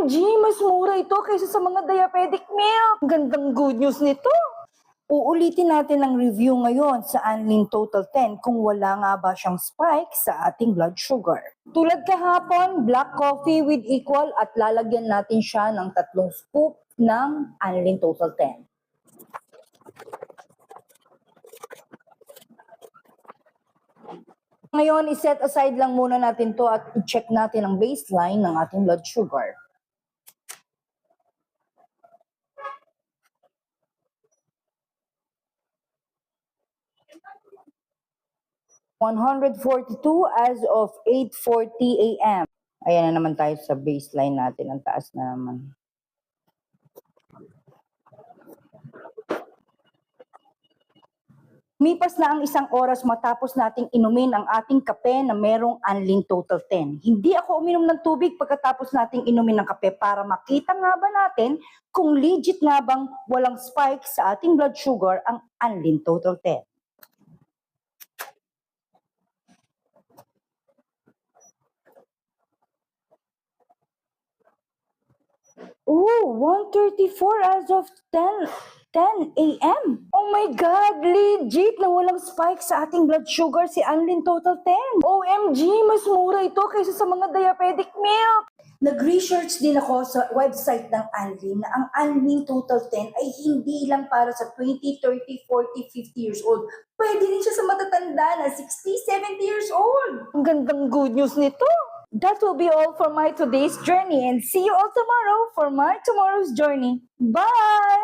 OMG! Mas mura ito kaysa sa mga diabetic milk! Gandang good news nito! Uulitin natin ang review ngayon sa Anlin Total 10 kung wala nga ba siyang spike sa ating blood sugar. Tulad kahapon, black coffee with equal at lalagyan natin siya ng 3 scoop ng Anlin Total 10. Ngayon, iset aside lang muna natin to at i-check natin ang baseline ng ating blood sugar. (142) as of 8:40 a.m. Ayan na naman tayo sa baseline natin. Ang taas na naman. Mipas na ang 1 oras matapos nating inumin ang ating kape na merong Anlin Total 10. Hindi ako uminom ng tubig pagkatapos nating inumin ng kape para makita nga ba natin kung legit nga bang walang spike sa ating blood sugar ang Anlin Total 10. Oh, 1:34 as of 10 a.m. Oh my God! Legit na walang spike sa ating blood sugar si Anlin Total 10. OMG! Mas mura ito kaysa sa mga diabetic milk. Nag-research din ako sa website ng Anlin na ang Anlin Total 10 ay hindi lang para sa 20, 30, 40, 50 years old. Pwede din siya sa matatanda na 60, 70 years old. Ang gandang good news nito. That will be all for my today's journey and see you all tomorrow for my tomorrow's journey. Bye!